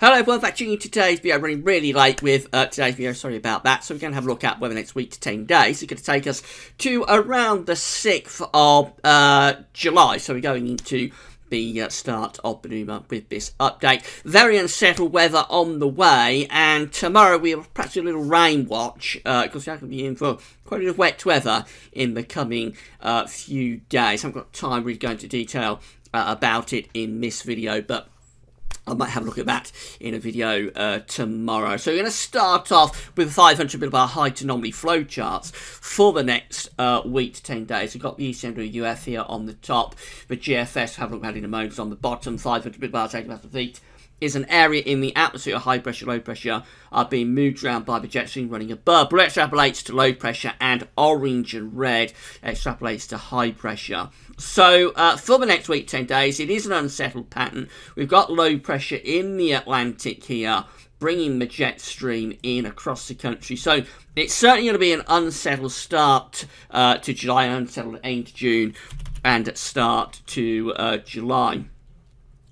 Hello everyone, back to you today's video, running really late with today's video, sorry about that. So we're going to have a look at weather next week to 10 days. It's going to take us to around the 6th of July. So we're going into the start of the new month with this update. Very unsettled weather on the way, and tomorrow we have perhaps a little rain watch, because we're going to be in for quite a bit of wet weather in the coming few days. I haven't got time really to go into detail about it in this video, but I might have a look at that in a video tomorrow. So we're going to start off with 500 millibar height anomaly flow charts for the next week to 10 days. We've got the ECMWF here on the top, the GFS, have a look at it in a moment, on the bottom. 500 millibars, 80,000 feet is an area in the atmosphere, high pressure, low pressure, are being moved around by the jet stream running above. Blue extrapolates to low pressure, and orange and red extrapolates to high pressure. So for the next week, 10 days, it is an unsettled pattern. We've got low pressure in the Atlantic here, bringing the jet stream in across the country. So it's certainly going to be an unsettled start to July, an unsettled end to June, and start to July.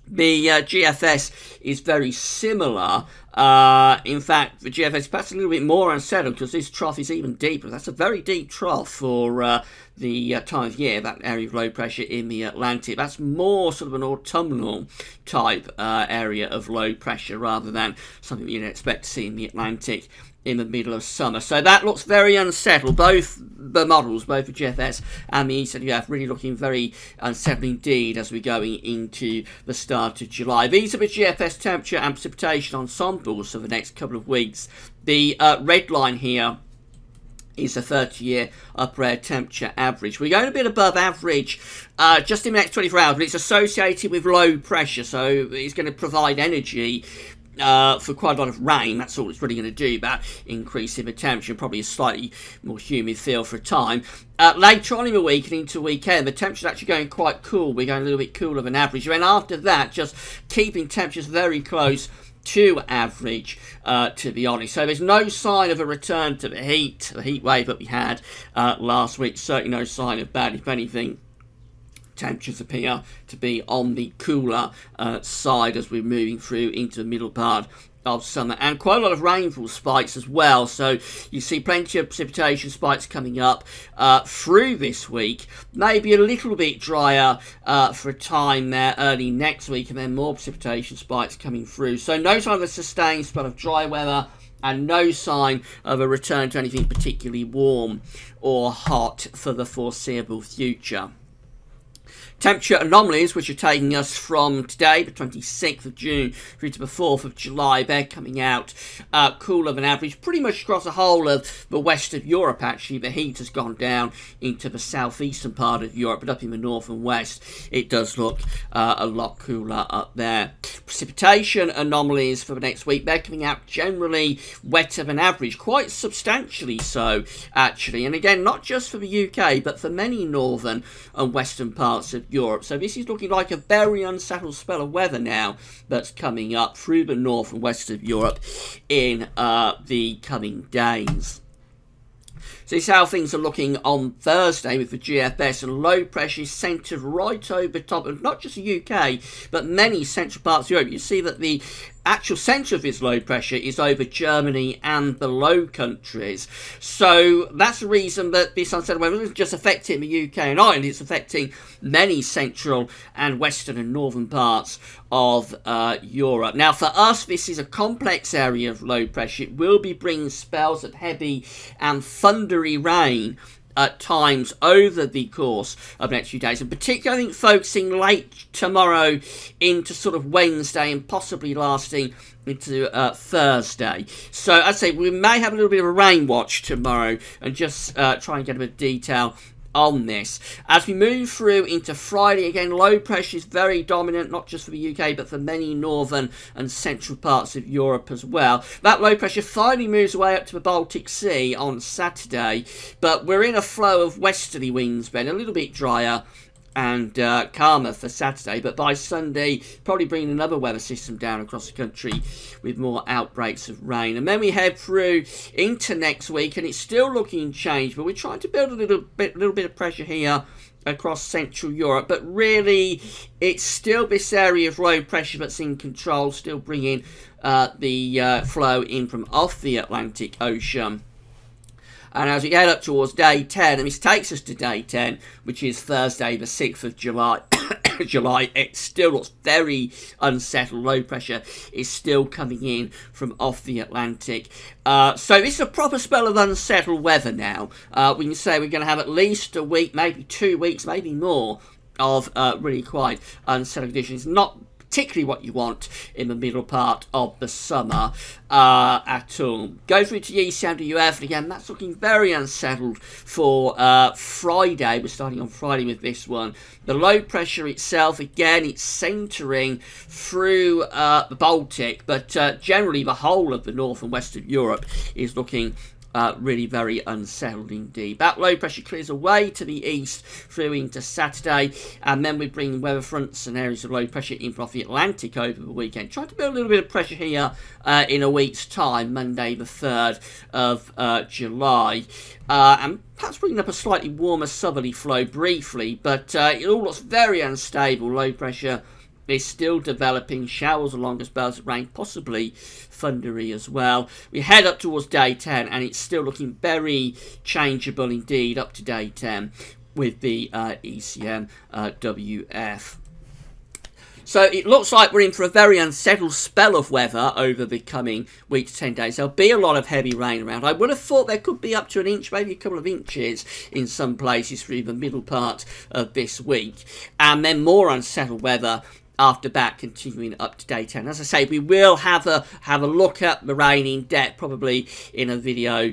The GFS is very similar. In fact, the GFS is perhaps a little bit more unsettled because this trough is even deeper. That's a very deep trough for the time of year, that area of low pressure in the Atlantic. That's more sort of an autumnal type area of low pressure rather than something you'd expect to see in the Atlantic in the middle of summer. So that looks very unsettled. Both the models, both the GFS and the ECMWF, really looking very unsettled indeed as we're going into the start of July. These are the GFS temperature and precipitation ensembles for the next couple of weeks. The red line here is a 30-year upper air temperature average. We're going a bit above average just in the next 24 hours, but it's associated with low pressure, so it's going to provide energy for quite a lot of rain. That's all it's really going to do, about increasing the temperature, probably a slightly more humid feel for a time. Later on in the week and into the weekend, the temperature's actually going quite cool. We're going a little bit cooler than average. And after that, just keeping temperatures very close to average, to be honest. So there's no sign of a return to the heat wave that we had last week. Certainly no sign of that. If anything, temperatures appear to be on the cooler side as we're moving through into the middle part of summer, and quite a lot of rainfall spikes as well. So you see plenty of precipitation spikes coming up through this week, maybe a little bit drier for a time there early next week, and then more precipitation spikes coming through. So no sign of a sustained spell of dry weather, and no sign of a return to anything particularly warm or hot for the foreseeable future. Temperature anomalies, which are taking us from today, the 26th of June, through to the 4th of July, they're coming out cooler than average, pretty much across the whole of the west of Europe, actually. The heat has gone down into the southeastern part of Europe, but up in the north and west, it does look a lot cooler up there. Precipitation anomalies for the next week, they're coming out generally wetter than average, quite substantially so, actually. And again, not just for the UK, but for many northern and western parts of Europe. So this is looking like a very unsettled spell of weather now that's coming up through the north and west of Europe in the coming days. So this is how things are looking on Thursday with the GFS, and low pressure is centred right over top of not just the UK, but many central parts of Europe. You see that the actual centre of this low pressure is over Germany and the Low Countries. So that's the reason that this unsettled weather isn't just affecting the UK and Ireland, it's affecting many central and western and northern parts of Europe. Now for us, this is a complex area of low pressure. It will be bringing spells of heavy and thundery rain at times over the course of the next few days, and particularly I think focusing late tomorrow into sort of Wednesday and possibly lasting into Thursday. So I'd say we may have a little bit of a rain watch tomorrow and just try and get a bit of detail on this. As we move through into Friday, again, low pressure is very dominant, not just for the UK, but for many northern and central parts of Europe as well. That low pressure finally moves away up to the Baltic Sea on Saturday, but we're in a flow of westerly winds, Ben, a little bit drier and calmer for Saturday, but by Sunday probably bringing another weather system down across the country with more outbreaks of rain. And then we head through into next week, and it's still looking changed, but we're trying to build a little bit of pressure here across Central Europe, but really it's still this area of low pressure that's in control, still bringing the flow in from off the Atlantic Ocean. And as we head up towards day 10, and this takes us to day 10, which is Thursday the 6th of July, it still looks very unsettled. Low pressure is still coming in from off the Atlantic. So this is a proper spell of unsettled weather now. We can say we're going to have at least a week, maybe 2 weeks, maybe more, of really quite unsettled conditions. Not particularly what you want in the middle part of the summer at all. Go through to the ECMWF, and again, that's looking very unsettled for Friday. We're starting on Friday with this one. The low pressure itself, again, it's centering through the Baltic, but generally the whole of the north and west of Europe is looking really very unsettled indeed. That low pressure clears away to the east through into Saturday, and then we bring weather fronts and areas of low pressure in from the Atlantic over the weekend. Trying to build a little bit of pressure here in a week's time, Monday the 3rd of July. And perhaps bringing up a slightly warmer southerly flow briefly, but it all looks very unstable. Low pressure is still developing, showers along as spells of rain, possibly thundery as well. We head up towards day 10, and it's still looking very changeable indeed up to day 10 with the ECMWF. So it looks like we're in for a very unsettled spell of weather over the coming week to 10 days. There'll be a lot of heavy rain around. I would have thought there could be up to an inch, maybe a couple of inches in some places through the middle part of this week. And then more unsettled weather after that, continuing up to day 10. As I say, we will have a look at the rain in depth, probably in a video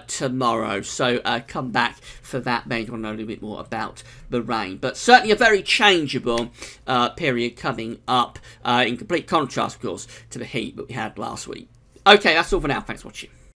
tomorrow. So come back for that, maybe want to know a little bit more about the rain. But certainly a very changeable period coming up, in complete contrast, of course, to the heat that we had last week. Okay, that's all for now. Thanks for watching.